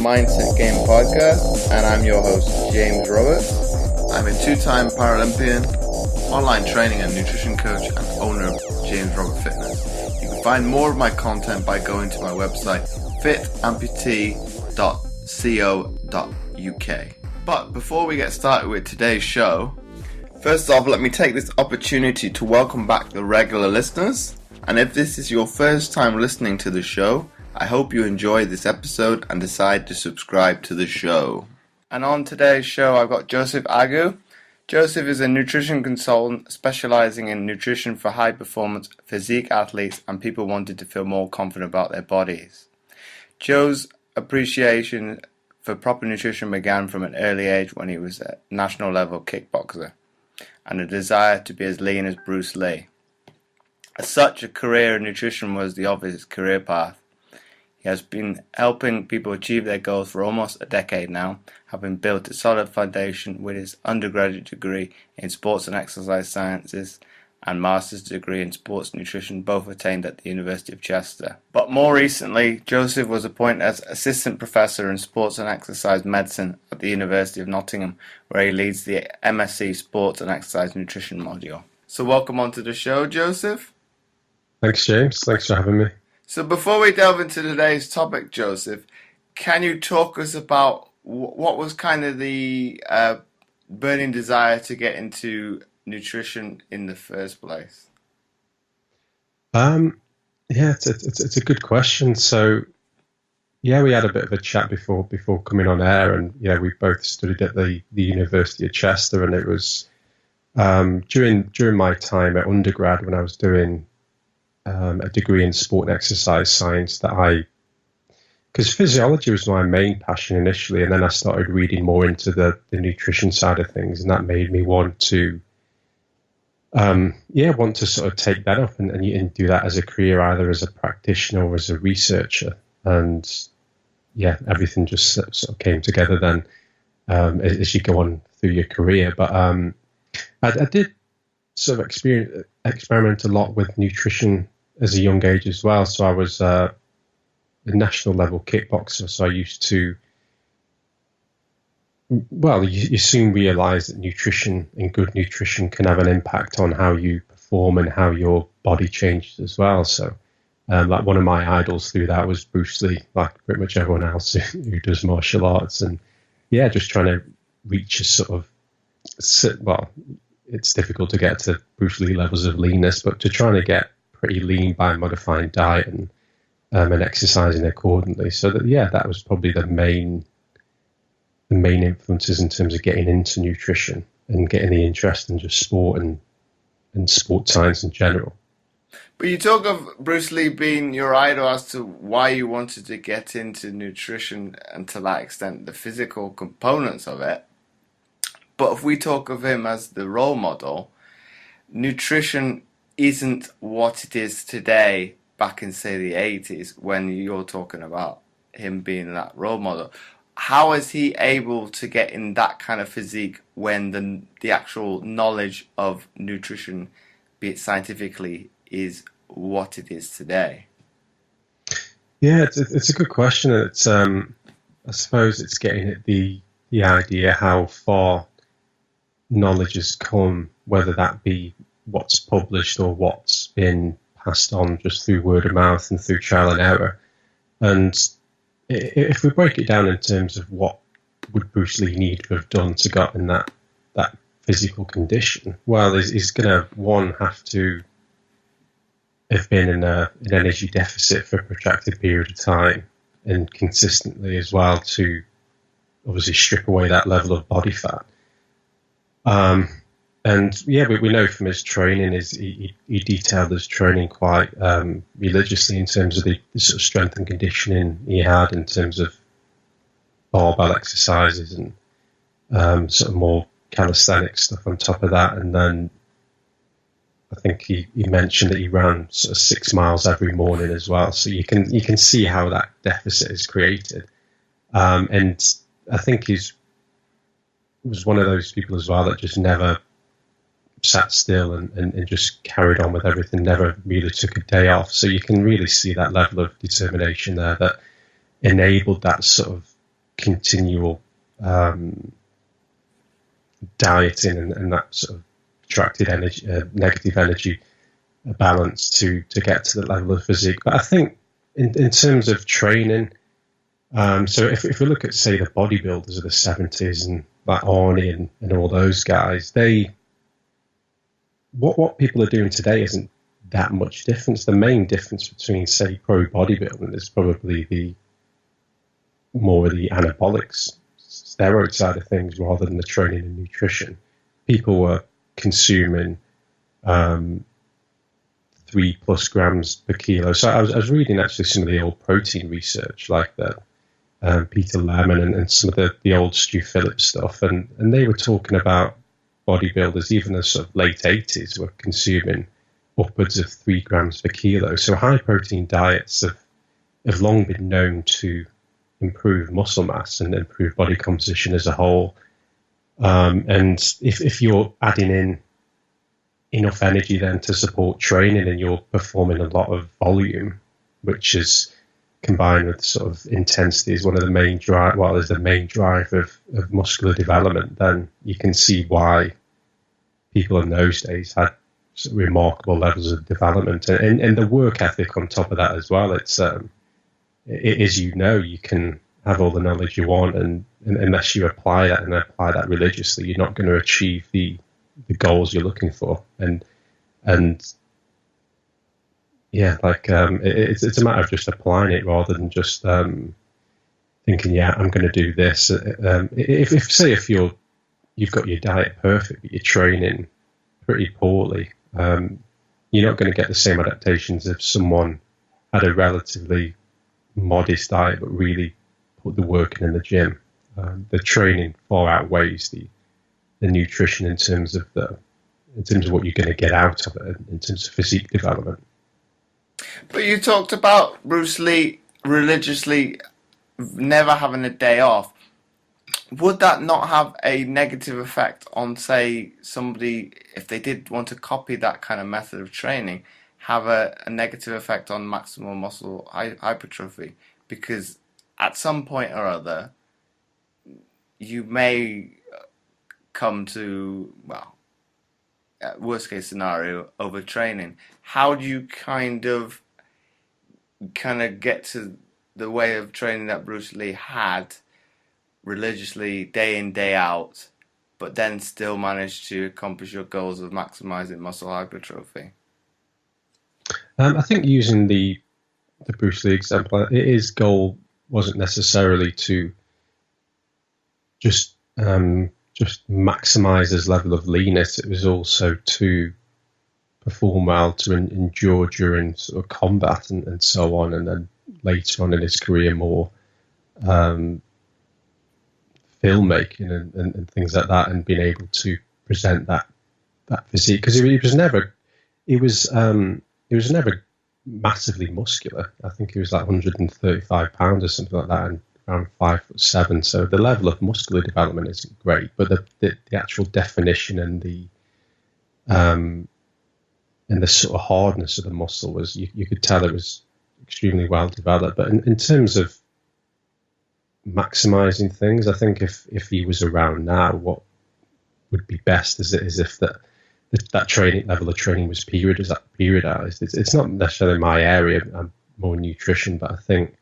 Mindset Game podcast, and I'm your host, James Roberts. I'm a two-time Paralympian, online training and nutrition coach, and owner of James Robert Fitness. You can find more of my content by going to my website, fitamputee.co.uk. But before we get started with today's show, first off, let me take this opportunity to welcome back the regular listeners. And if this is your first time listening to the show, I hope you enjoy this episode and decide to subscribe to the show. And on today's show, I've got Joseph Agu. Joseph is a nutrition consultant specialising in nutrition for high-performance physique athletes and people wanting to feel more confident about their bodies. Joe's appreciation for proper nutrition began from an early age when he was a national level kickboxer and a desire to be as lean as Bruce Lee. As such, a career in nutrition was the obvious career path. He has been helping people achieve their goals for almost a decade now, having built a solid foundation with his undergraduate degree in sports and exercise sciences and master's degree in sports nutrition, both attained at the University of Chester. But more recently, Joseph was appointed as assistant professor in sports and exercise medicine at the University of Nottingham, where he leads the MSc Sports and Exercise Nutrition module. So welcome onto the show, Joseph. Thanks, James. Thanks for having me. So before we delve into today's topic, Joseph, can you talk us about what was kind of the burning desire to get into nutrition in the first place? Yeah, it's a good question. So, yeah, we had a bit of a chat before coming on air, and we both studied at the University of Chester, and it was during my time at undergrad when I was doing a degree in sport and exercise science because physiology was my main passion initially, and then I started reading more into the nutrition side of things, and that made me want to sort of take that up and do that as a career, either as a practitioner or as a researcher. And yeah, everything just sort of came together then as you go on through your career. But I did sort of experiment a lot with nutrition as a young age as well. So I was a national level kickboxer. So I used to, you soon realize that nutrition and good nutrition can have an impact on how you perform and how your body changes as well. So like one of my idols through that was Bruce Lee, like pretty much everyone else who does martial arts. And yeah, just trying to reach a sort of, it's difficult to get to Bruce Lee levels of leanness, but to trying to get pretty lean by modifying diet and exercising accordingly. So that was probably the main influences in terms of getting into nutrition and getting the interest in just sport and sports science in general. But you talk of Bruce Lee being your idol as to why you wanted to get into nutrition and to that extent the physical components of it. But if we talk of him as the role model, nutrition isn't what it is today back in, say, the 80s when you're talking about him being that role model. How is he able to get in that kind of physique when the actual knowledge of nutrition, be it scientifically, is what it is today? Yeah, it's a good question. It's I suppose it's getting at the idea how far knowledge has come, whether that be what's published or what's been passed on just through word of mouth and through trial and error. And if we break it down in terms of what would Bruce Lee need to have done to get in that physical condition, well, he's going to, one, have to have been in an energy deficit for a protracted period of time and consistently as well to obviously strip away that level of body fat. And yeah, we know from his training he detailed his training quite religiously in terms of the sort of strength and conditioning he had in terms of barbell exercises and sort of more calisthenic stuff on top of that. And then I think he mentioned that he ran sort of 6 miles every morning as well. So you can see how that deficit is created. And I think he was one of those people as well that just never sat still and just carried on with everything, never really took a day off. So you can really see that level of determination there that enabled that sort of continual dieting and that sort of attracted energy, negative energy balance to get to the level of physique. But I think in terms of training, so if we look at, say, the bodybuilders of the 70s and like Arnie and all those guys, what people are doing today isn't that much difference. The main difference between, say, pro bodybuilding is probably the anabolics, steroid side of things, rather than the training and nutrition. People were consuming 3+ grams per kilo. So I was reading actually some of the old protein research, like the Peter Lemon and some of the old Stu Phillips stuff, and they were talking about bodybuilders, even in the sort of late 80s, were consuming upwards of 3 grams per kilo. So high protein diets have long been known to improve muscle mass and improve body composition as a whole. And if you're adding in enough energy then to support training and you're performing a lot of volume, which is combined with sort of intensity is one of the main drive, well, is the main drive of muscular development, then you can see why people in those days had remarkable levels of development and the work ethic on top of that as well. It's it is, you can have all the knowledge you want, and unless you apply that religiously, you're not going to achieve the goals you're looking for. And yeah, like it's a matter of just applying it rather than just thinking, yeah, I'm going to do this. If you've got your diet perfect, but you're training pretty poorly, you're not going to get the same adaptations if someone had a relatively modest diet but really put the work in the gym. The training far outweighs the nutrition in terms of what you're going to get out of it in terms of physique development. But you talked about Bruce Lee religiously never having a day off. Would that not have a negative effect on, say, somebody, if they did want to copy that kind of method of training, have a negative effect on maximal muscle hypertrophy? Because at some point or other, you may come to, well, worst case scenario, overtraining. How do you kind of get to the way of training that Bruce Lee had religiously, day in, day out, but then still manage to accomplish your goals of maximizing muscle hypertrophy? I think using the Bruce Lee example, his goal wasn't necessarily to just maximize his level of leanness. It was also to perform well, to endure during sort of combat and so on, and then later on in his career more filmmaking and things like that, and being able to present that physique, because he was never massively muscular. I think he was like 135 pounds or something like that, and around 5'7". So the level of muscular development isn't great, but the actual definition and the sort of hardness of the muscle was, you could tell it was extremely well developed. But in terms of maximizing things, I think if he was around now, what would be best is if that training level of training was periodized. It's not necessarily my area. I'm more nutrition, but I think,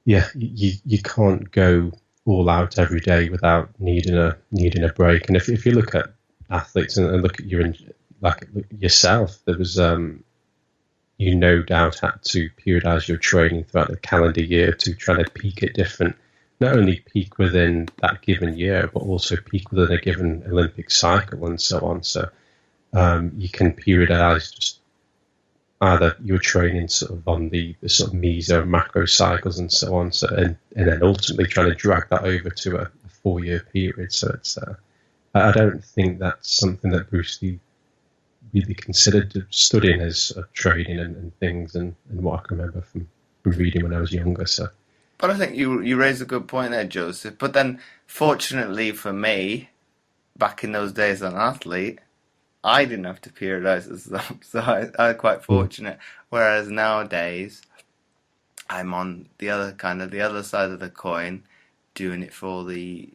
yeah, you can't go all out every day without needing a break. And if you look at athletes and look at yourself, there was you no doubt had to periodize your training throughout the calendar year to try to peak at different, not only peak within that given year, but also peak within a given Olympic cycle and so on. So you can periodize just either your training sort of on the sort of meso macro cycles and so on, so and then ultimately trying to drag that over to a 4-year period. So it's I don't think that's something that Bruce Lee really considered studying his training and things, and what I can remember from reading when I was younger. So, but I think you raised a good point there, Joseph. But then, fortunately for me, back in those days as an athlete, I didn't have to periodize as them, so I was quite fortunate. Whereas nowadays, I'm on the other side of the coin. doing it for the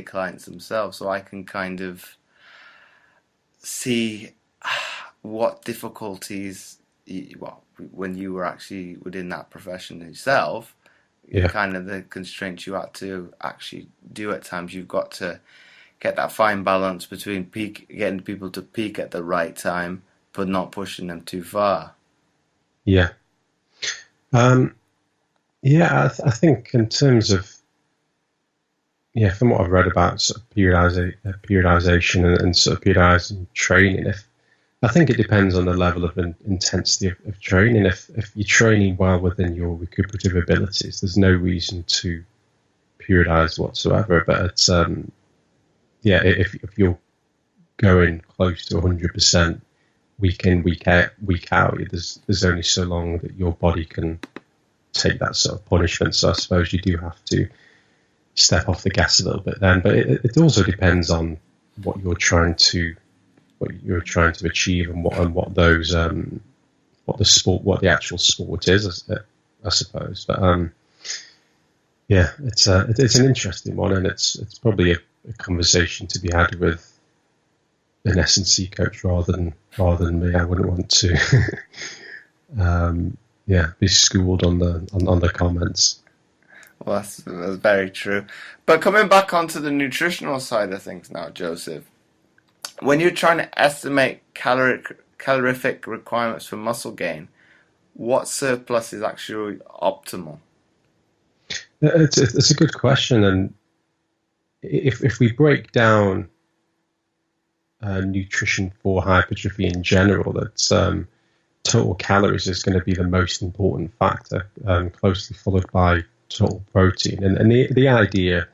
clients themselves, so I can kind of see what difficulties, well, when you were actually within that profession yourself, kind of the constraints you had to actually do at times. You've got to get that fine balance between getting people to peak at the right time, but not pushing them too far. Yeah. I think in terms of, from what I've read about sort of periodization and sort of periodizing training, I think it depends on the level of intensity of training. If you're training well within your recuperative abilities, there's no reason to periodize whatsoever. But it's, if you're going close to 100% week in, week out, there's only so long that your body can take that sort of punishment. So I suppose you do have to step off the gas a little bit then. But it also depends on what you're trying to achieve and what those what the actual sport is, I suppose. But it's an interesting one, and it's probably a conversation to be had with an S&C coach rather than me. I wouldn't want to be schooled on the comments. Well, that's very true. But coming back onto the nutritional side of things now, Joseph, when you're trying to estimate calorific requirements for muscle gain, what surplus is actually optimal? It's a good question, and if we break down nutrition for hypertrophy in general, that's total calories is going to be the most important factor, closely followed by total protein. And the idea,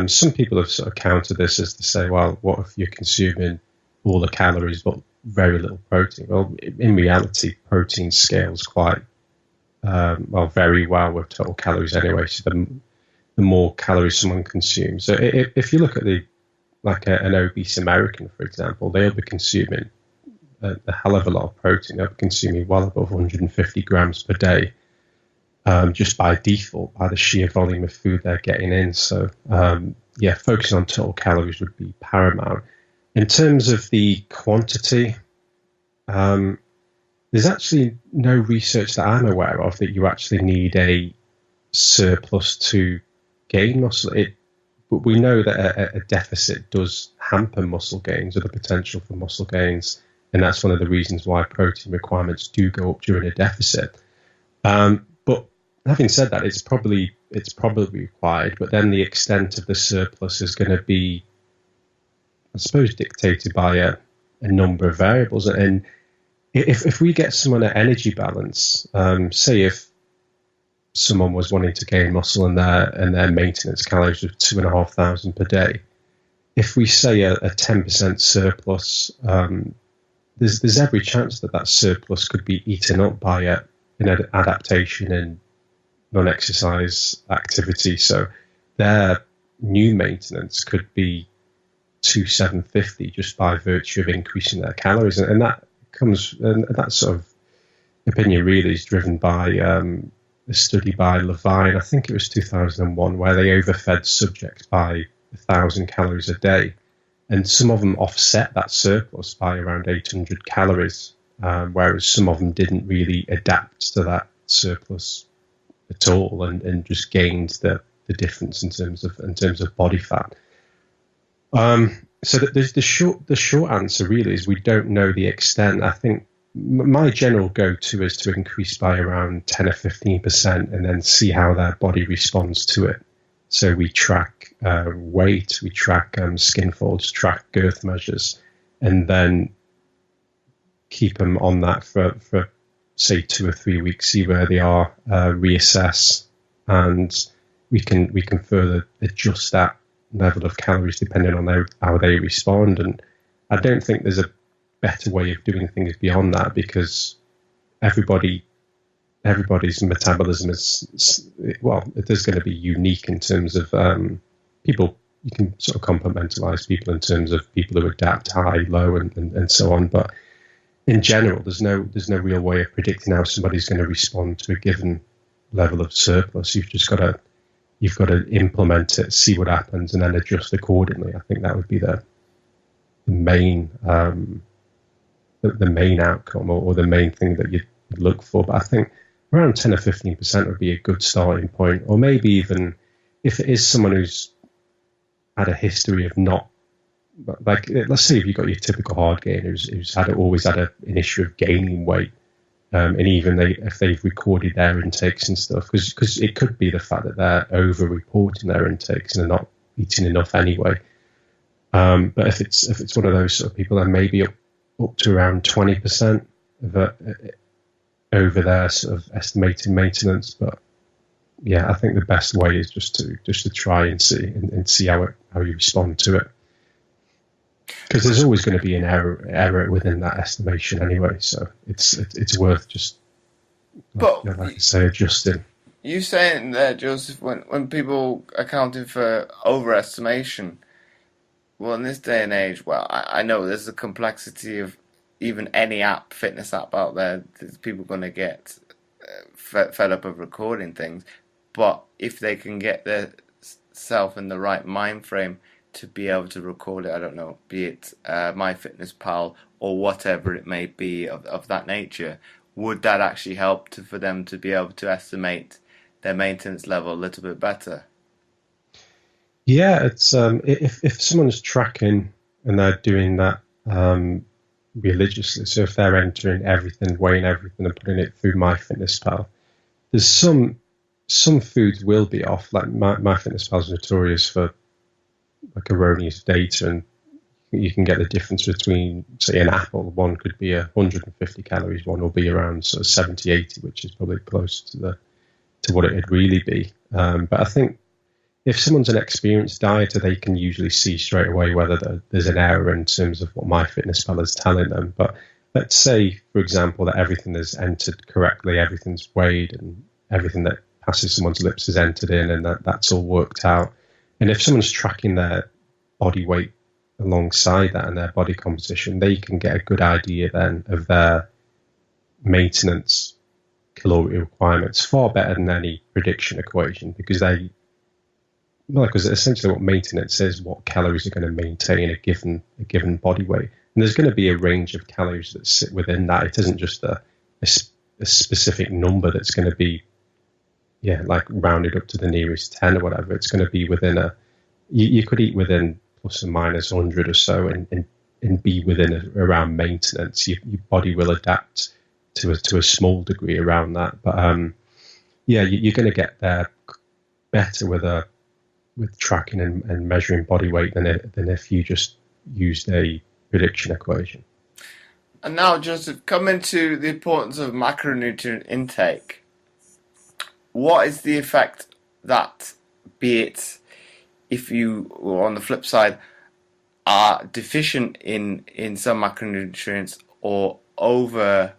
some people have sort of countered this as to say, well, what if you're consuming all the calories but very little protein? Well, in reality, protein scales quite very well with total calories anyway. So the more calories someone consumes. So if you look at an obese American, for example, they'll be consuming a hell of a lot of protein. They'll be consuming well above 150 grams per day, just by default, by the sheer volume of food they're getting in. So, focusing on total calories would be paramount. In terms of the quantity, there's actually no research that I'm aware of that you actually need a surplus to gain muscle. But we know that a deficit does hamper muscle gains or the potential for muscle gains, and that's one of the reasons why protein requirements do go up during a deficit. But having said that, it's probably required, but then the extent of the surplus is going to be, I suppose, dictated by a number of variables. And if we get someone at energy balance, say if someone was wanting to gain muscle and their maintenance calories of 2,500 per day, if we say a 10% surplus, there's every chance that surplus could be eaten up by an adaptation in non-exercise activity. So their new maintenance could be 2,750 just by virtue of increasing their calories, and that sort of opinion really is driven by a study by Levine, I think it was 2001, where they overfed subjects by 1,000 calories a day, and some of them offset that surplus by around 800 calories, whereas some of them didn't really adapt to that surplus at all and just gained the difference in terms of body fat. So the short answer really is we don't know the extent. I think my general go-to is to increase by around 10 or 15% and then see how their body responds to it. So we track weight, we track skin folds, track girth measures, and then keep them on that for say 2 or 3 weeks, see where they are, reassess, and we can further adjust that level of calories depending on how they respond. And I don't think there's a better way of doing things beyond that, because everybody's metabolism is, well, it is going to be unique in terms of people. You can sort of compartmentalize people in terms of people who adapt high, low, and so on. But in general, there's no real way of predicting how somebody's going to respond to a given level of surplus. You've just got to you've got to implement it, see what happens, and then adjust accordingly. I think that would be the main the main outcome, or the main thing that you'd look for. But I think around 10 or 15% would be a good starting point, or maybe even if it is someone who's had a history of not, like, let's say if you've got your typical hard gainer who's always had an issue of gaining weight, and even if they've recorded their intakes and stuff, because it could be the fact that they're over-reporting their intakes and they're not eating enough anyway. But if it's one of those sort of people, then maybe up to around 20% over their sort of estimated maintenance. But yeah, I think the best way is just to try and see how you respond to it, because there's always going to be an error within that estimation anyway. So it's worth just, like I say, adjusting. You saying there, Joseph, when people are accounting for overestimation, well, in this day and age, well, I know there's a complexity of even any fitness app out there. There's people going to get fed up of recording things. But if they can get their self in the right mind frame to be able to record it, I don't know, be it MyFitnessPal or whatever it may be of that nature, would that actually help for them to be able to estimate their maintenance level a little bit better? Yeah, it's if someone's tracking and they're doing that religiously, so if they're entering everything, weighing everything, and putting it through MyFitnessPal, there's some foods will be off. Like MyFitnessPal is notorious for like erroneous data, and you can get the difference between, say, an apple. One could be 150 calories, one will be around sort of 70, 80, which is probably close to what it'd really be. But I think if someone's an experienced dieter, they can usually see straight away whether there's an error in terms of what MyFitnessPal is telling them. But let's say, for example, that everything is entered correctly, everything's weighed, and everything that passes someone's lips is entered in, and that's all worked out. And if someone's tracking their body weight alongside that and their body composition, they can get a good idea then of their maintenance caloric requirements, far better than any prediction equation, because essentially what maintenance is, what calories are going to maintain a given body weight. And there's going to be a range of calories that sit within that. It isn't just a specific number that's going to be, like rounded up to the nearest 10 or whatever. It's going to be within you could eat within plus or minus 100 or so and be within around maintenance. Your body will adapt to a small degree around that. But you're going to get there better with tracking and measuring body weight than if you just used a prediction equation. And now, Joseph, coming to the importance of macronutrient intake. What is the effect that, be it if you, or on the flip side, are deficient in some macronutrients or over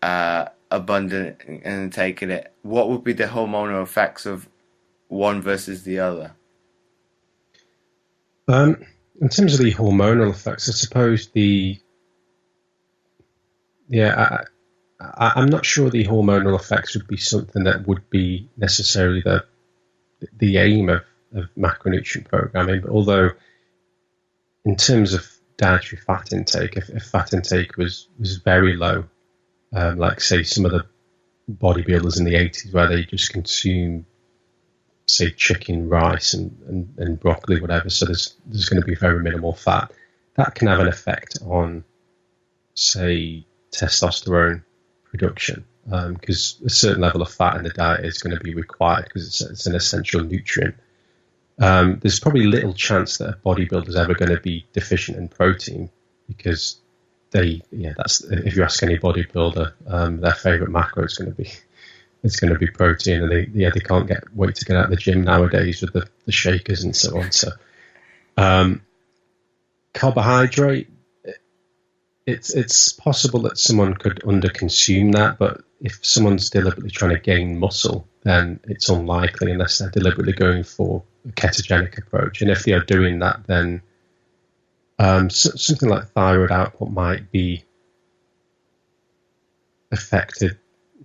abundant in taking it, what would be the hormonal effects of one versus the other? In terms of the hormonal effects, I suppose I'm not sure the hormonal effects would be something that would be necessarily the aim of macronutrient programming. But although in terms of dietary fat intake, if fat intake was very low, like say some of the bodybuilders in the 80s where they just consume, say, chicken, rice and broccoli, whatever, so there's going to be very minimal fat, that can have an effect on, say, testosterone production, because a certain level of fat in the diet is going to be required because it's an essential nutrient. There's probably little chance that a bodybuilder is ever going to be deficient in protein, because that's, if you ask any bodybuilder, their favorite macro is going to be protein, and they can't wait to get out of the gym nowadays with the shakers and so on. So carbohydrate, it's possible that someone could underconsume that, but if someone's deliberately trying to gain muscle, then it's unlikely unless they're deliberately going for a ketogenic approach. And if they are doing that, then something like thyroid output might be affected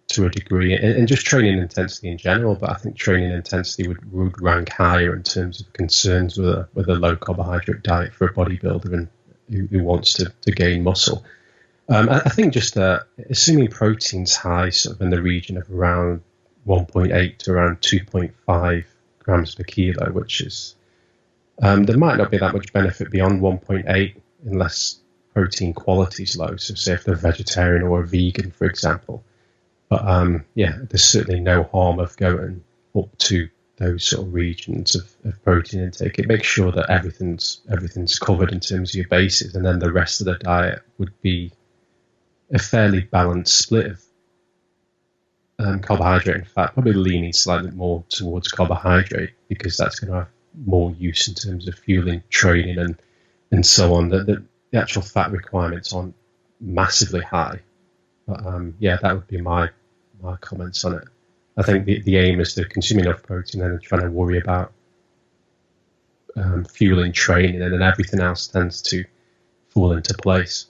to a degree, and just training intensity in general. But I think training intensity would rank higher in terms of concerns with a low carbohydrate diet for a bodybuilder and who wants to gain muscle. I think just assuming protein's high, sort of in the region of around 1.8 to around 2.5 grams per kilo, which is there might not be that much benefit beyond 1.8 unless protein quality is low. So say if they're vegetarian or a vegan, for example. But there's certainly no harm of going up to those sort of regions of protein intake. It makes sure that everything's covered in terms of your bases, and then the rest of the diet would be a fairly balanced split of carbohydrate and fat, probably leaning slightly more towards carbohydrate because that's going to have more use in terms of fueling, training, and so on. The actual fat requirements aren't massively high. But that would be my comments on it. I think the aim is to consume enough protein and then trying to worry about fueling, training, and then everything else tends to fall into place.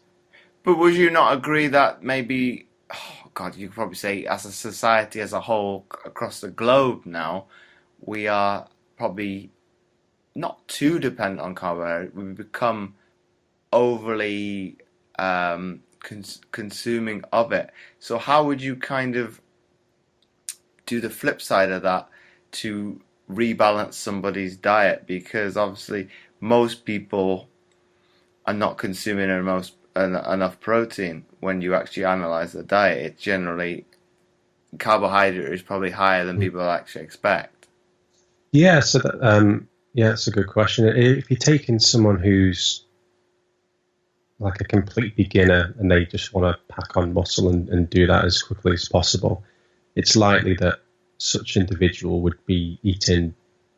But would you not agree that maybe, you could probably say as a society as a whole across the globe now, we are probably not too dependent on carbohydrate. We've become overly consuming of it. So how would you kind of do the flip side of that to rebalance somebody's diet? Because obviously most people are not consuming enough protein. When you actually analyze the diet, it's generally carbohydrate is probably higher than people actually expect. Yeah, so it's a good question. If you're taking someone who's like a complete beginner and they just want to pack on muscle and do that as quickly as possible, it's likely that such individual would be eating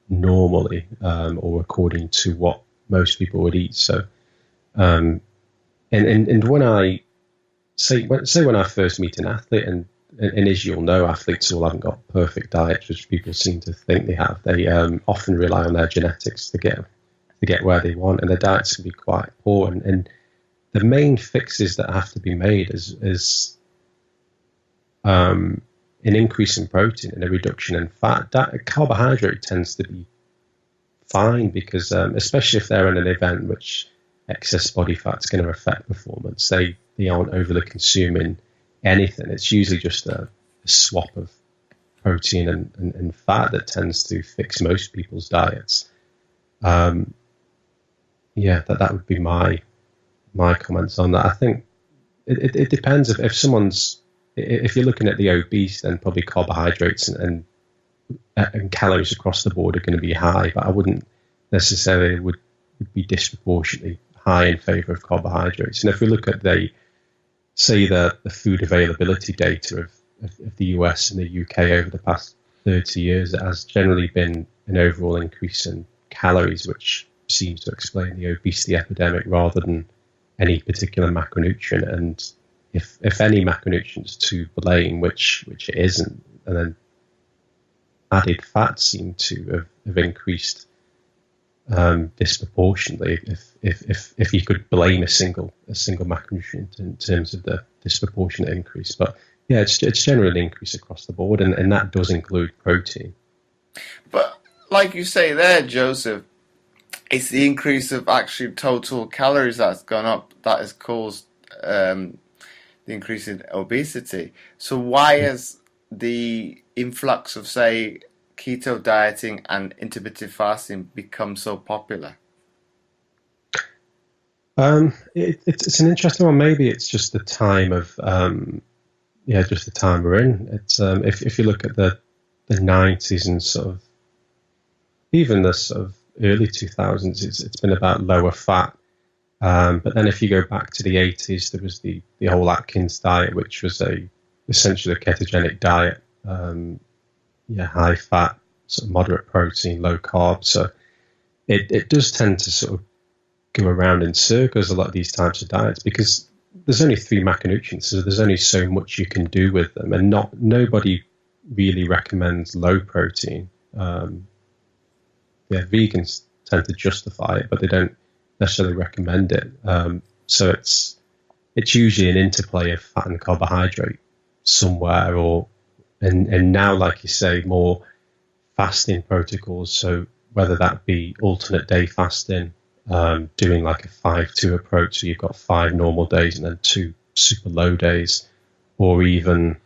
normally or according to what most people would eat. So, and when I when I first meet an athlete, and as you'll know, athletes all haven't got perfect diets, which people seem to think they have. They often rely on their genetics to get where they want, and their diets can be quite poor. And the main fixes that have to be made is an increase in protein and a reduction in fat. That carbohydrate tends to be fine because, especially if they're in an event which excess body fat is going to affect performance, they aren't overly consuming anything. It's usually just a swap of protein and fat that tends to fix most people's diets. That would be my comments on that. I think it depends if you're looking at the obese, then probably carbohydrates and calories across the board are going to be high, but I wouldn't necessarily would be disproportionately high in favor of carbohydrates. And if we look at the food availability data of the US and the UK over the past 30 years, it has generally been an overall increase in calories, which seems to explain the obesity epidemic rather than any particular macronutrient. And if any macronutrients to blame, which it isn't, and then added fats seem to have increased disproportionately. If you could blame a single macronutrient in terms of the disproportionate increase, but yeah, it's generally an increase across the board, and that does include protein. But like you say there, Joseph, it's the increase of actually total calories that's gone up that has caused the increase in obesity. So why has the influx of, say, keto dieting and intermittent fasting become so popular? It's an interesting one. Maybe it's just the time of just the time we're in. It's if you look at the 90s and sort of even the sort of early 2000s, it's been about lower fat. But then if you go back to the 80s, there was the whole Atkins diet, which was essentially a ketogenic diet. High fat, sort of moderate protein, low carb. So it does tend to sort of go around in circles, a lot of these types of diets, because there's only 3 macronutrients, so there's only so much you can do with them, and nobody really recommends low protein. Vegans tend to justify it, but they don't necessarily recommend it. So it's usually an interplay of fat and carbohydrate somewhere, and now, like you say, more fasting protocols. So whether that be alternate day fasting, doing like a 5-2 approach, so you've got 5 normal days and then 2 super low days, or even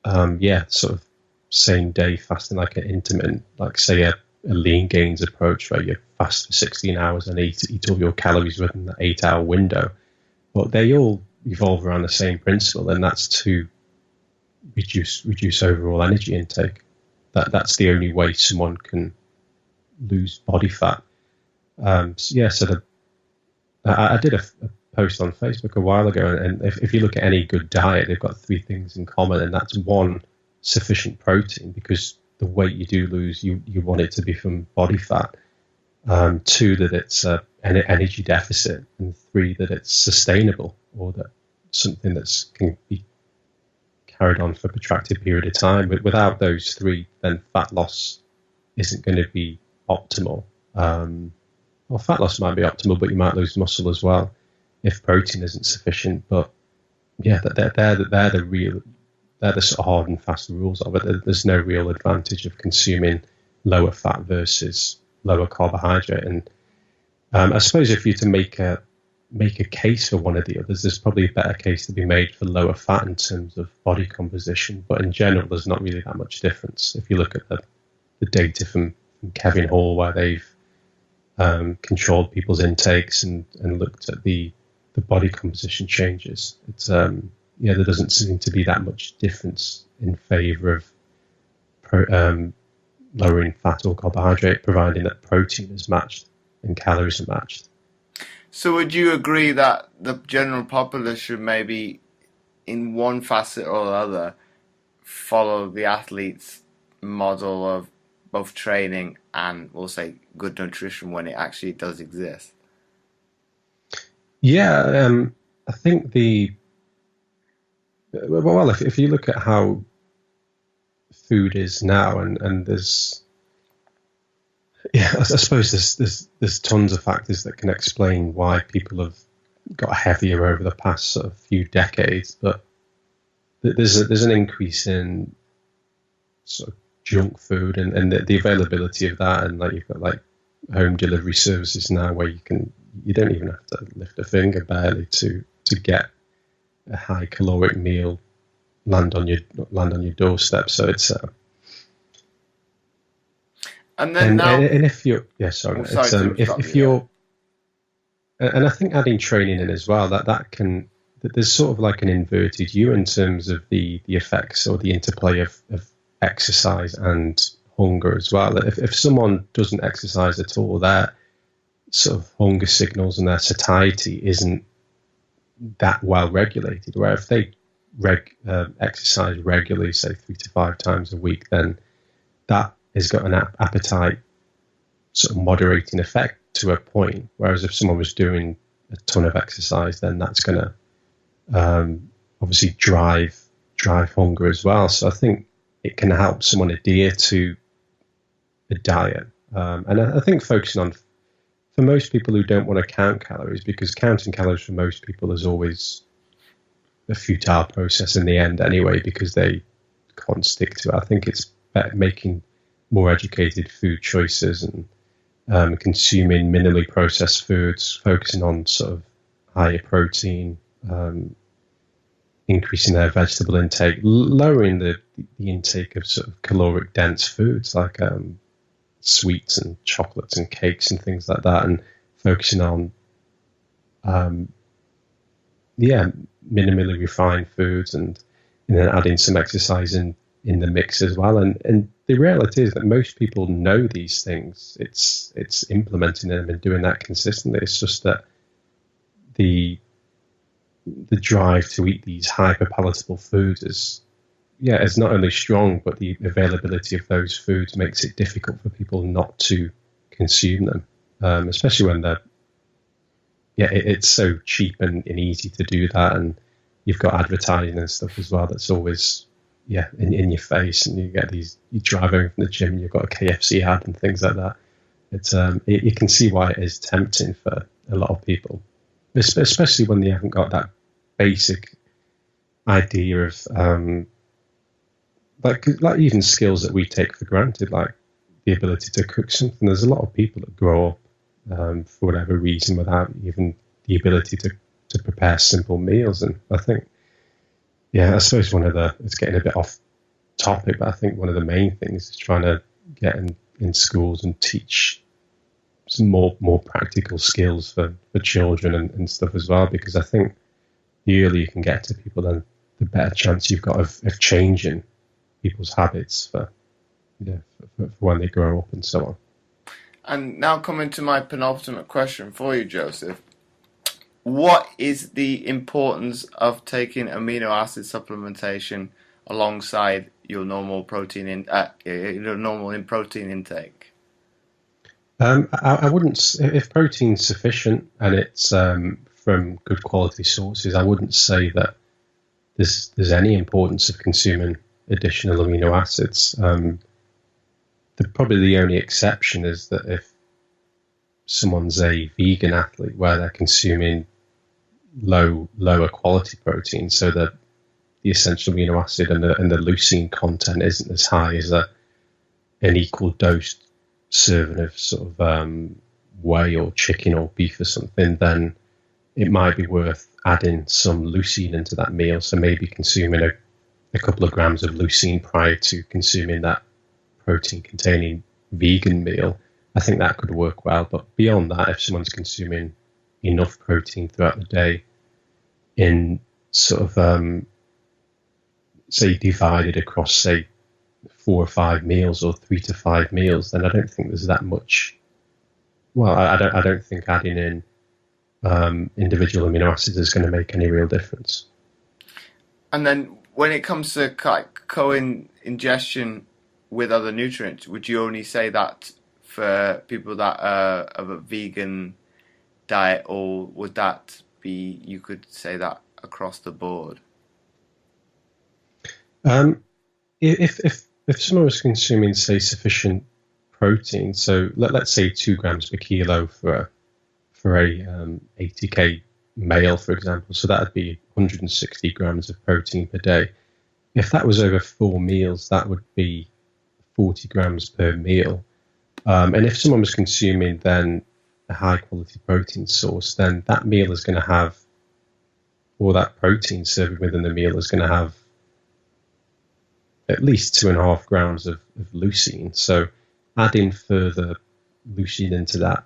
sort of same day fasting, like an intermittent, like say a lean gains approach where you fast for 16 hours and eat all your calories within the 8-hour window. But they all evolve around the same principle, and that's to reduce overall energy intake. That's the only way someone can lose body fat. I did a post on Facebook a while ago, and if you look at any good diet, they've got 3 things in common, and that's 1, sufficient protein, because the weight you do lose, you want it to be from body fat. 2, that it's an energy deficit, and 3, that it's sustainable, or that something that can be carried on for a protracted period of time. But without those 3, then fat loss isn't going to be optimal. Well, fat loss might be optimal, but you might lose muscle as well if protein isn't sufficient. But yeah, they're the sort of hard and fast rules of it. There's no real advantage of consuming lower fat versus lower carbohydrate. And I suppose if you're to make a case for one or the others, there's probably a better case to be made for lower fat in terms of body composition. But in general, there's not really that much difference. If you look at the data from Kevin Hall, where they've controlled people's intakes and looked at the body composition changes, it's there doesn't seem to be that much difference in favor of lowering fat or carbohydrate, providing that protein is matched and calories are matched. So would you agree that the general populace should maybe, in one facet or other, follow the athlete's model of both training and, we'll say, good nutrition when it actually does exist? Yeah, I think if you look at how food is now, and there's, I suppose there's tons of factors that can explain why people have got heavier over the past sort of few decades, but there's an increase in sort of junk food and the availability of that, and like you've got like home delivery services now where you don't even have to lift a finger barely to get a high caloric meal land on your doorstep. So it's and if you're if you're and I think adding training in as well, that there's sort of like an inverted U in terms of the effects or the interplay of exercise and hunger as well. If someone doesn't exercise at all, their sort of hunger signals and their satiety isn't that well regulated. Where if they exercise regularly, say 3 to 5 times a week, then that has got an appetite sort of moderating effect to a point. Whereas if someone was doing a ton of exercise, then that's going to obviously drive hunger as well. So I think it can help someone adhere to a diet. And I think focusing on, for most people who don't want to count calories, because counting calories for most people is always a futile process in the end anyway, because they can't stick to it. I think it's better making more educated food choices and consuming minimally processed foods, focusing on sort of higher protein, increasing their vegetable intake, lowering the intake of sort of caloric dense foods like sweets and chocolates and cakes and things like that, and focusing on minimally refined foods and then adding some exercise in the mix as well. And the reality is that most people know these things. It's implementing them and doing that consistently. It's just that the drive to eat these hyper palatable foods is not only strong, but the availability of those foods makes it difficult for people not to consume them, especially when it's so cheap and easy to do that. And you've got advertising and stuff as well that's always in your face, and you drive home from the gym and you've got a KFC ad and things like that. It's you can see why it is tempting for a lot of people, especially when they haven't got that basic idea of like even skills that we take for granted, like the ability to cook something. There's a lot of people that grow up for whatever reason without even the ability to prepare simple meals. And I think, I suppose it's getting a bit off topic, but I think one of the main things is trying to get in schools and teach some more practical skills for children and stuff as well, because I think the earlier you can get to people, then the better chance you've got of changing people's habits for when they grow up and so on. And now coming to my penultimate question for you, Joseph. What is the importance of taking amino acid supplementation alongside your normal protein protein intake? I wouldn't, if protein's sufficient and it's from good quality sources, I wouldn't say that there's any importance of consuming additional amino acids. Probably the only exception is that if someone's a vegan athlete where they're consuming lower quality protein, so that the essential amino acid and the leucine content isn't as high as an equal dose serving of sort of whey or chicken or beef or something, then it might be worth adding some leucine into that meal. So maybe consuming a couple of grams of leucine prior to consuming that protein containing vegan meal. I think that could work well. But beyond that, if someone's consuming enough protein throughout the day in sort of, say, divided across, say, 4 or 5 meals or 3 to 5 meals, then I don't think there's that much. Well, I don't think adding in individual amino acids is going to make any real difference. And then when it comes to co-ingestion with other nutrients, would you only say that for people that are of a vegan diet, or would that be, you could say that across the board? If someone was consuming, say, sufficient protein, so let's say 2 grams per kilo for a 80k male, for example, so that would be 160 grams of protein per day. If that was over 4 meals, that would be 40 grams per meal. And if someone was consuming then a high quality protein source, then that meal is going to have, or that protein serving within the meal is going to have at least 2.5 grams of leucine. So adding further leucine into that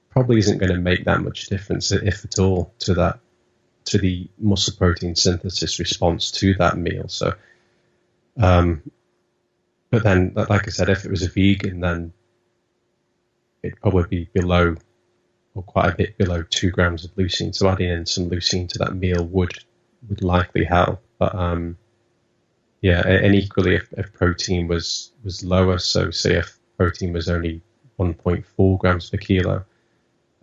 probably isn't going to make that much difference, if at all, to the muscle protein synthesis response to that meal. So, but then, like I said, if it was a vegan, then it'd probably be below, or quite a bit below, 2 grams of leucine. So adding in some leucine to that meal would likely help. But and equally, if protein was lower, so say if protein was only 1.4 grams per kilo,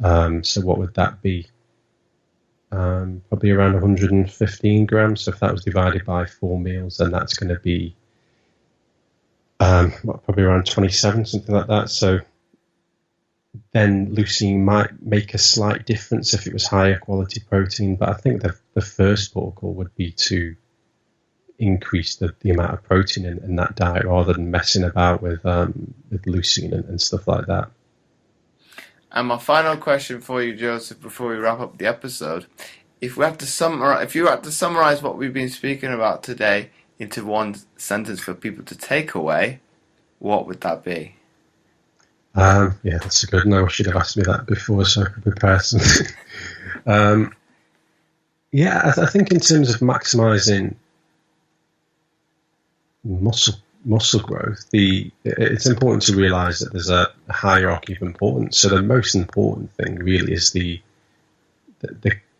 so what would that be? Probably around 115 grams. So if that was divided by 4 meals, then that's going to be probably around 27, something like that. So then leucine might make a slight difference if it was higher quality protein. But I think the first protocol would be to increase the amount of protein in that diet rather than messing about with leucine and stuff like that. And my final question for you, Joseph, before we wrap up the episode, if you had to summarize what we've been speaking about today into one sentence for people to take away, what would that be? That's a good one. I should have asked me that before so I could prepare something. I think in terms of maximizing muscle growth, it's important to realize that there's a hierarchy of importance. So the most important thing really is the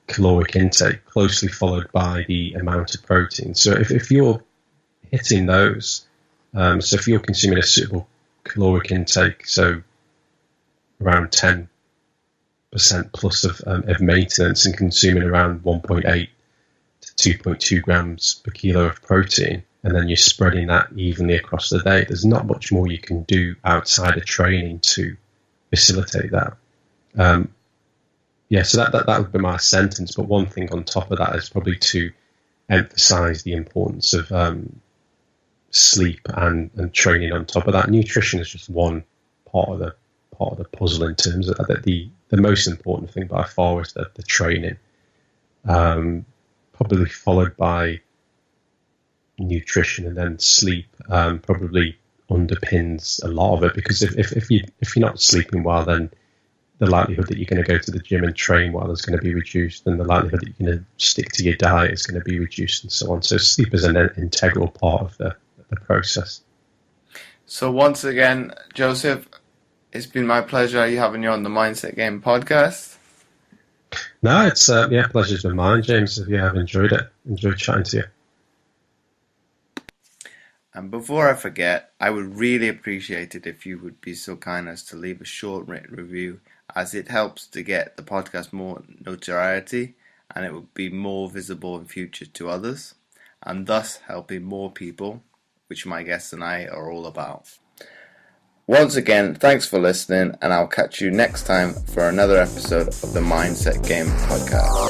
caloric intake, closely followed by the amount of protein. So if you're hitting those, so if you're consuming a suitable caloric intake, so around 10% plus of maintenance, and consuming around 1.8 to 2.2 grams per kilo of protein, and then you're spreading that evenly across the day, there's not much more you can do outside of training to facilitate that. So that would be my sentence. But one thing on top of that is probably to emphasize the importance of sleep and training on top of that. Nutrition is just one part of the puzzle in terms of that. The most important thing by far is the training, probably followed by nutrition, and then sleep probably underpins a lot of it, because if you're not sleeping well, then the likelihood that you're going to go to the gym and train well is going to be reduced, and the likelihood that you're going to stick to your diet is going to be reduced, and so on. So sleep is an integral part of the process. So once again, Joseph, it's been my pleasure having you on the Mindset Game podcast. No, it's pleasure's been mine, James. I've enjoyed it. Enjoyed chatting to you. And before I forget, I would really appreciate it if you would be so kind as to leave a short written review, as it helps to get the podcast more notoriety, and it would be more visible in future to others, and thus helping more people, which my guests and I are all about. Once again, thanks for listening, and I'll catch you next time for another episode of the Mindset Game podcast.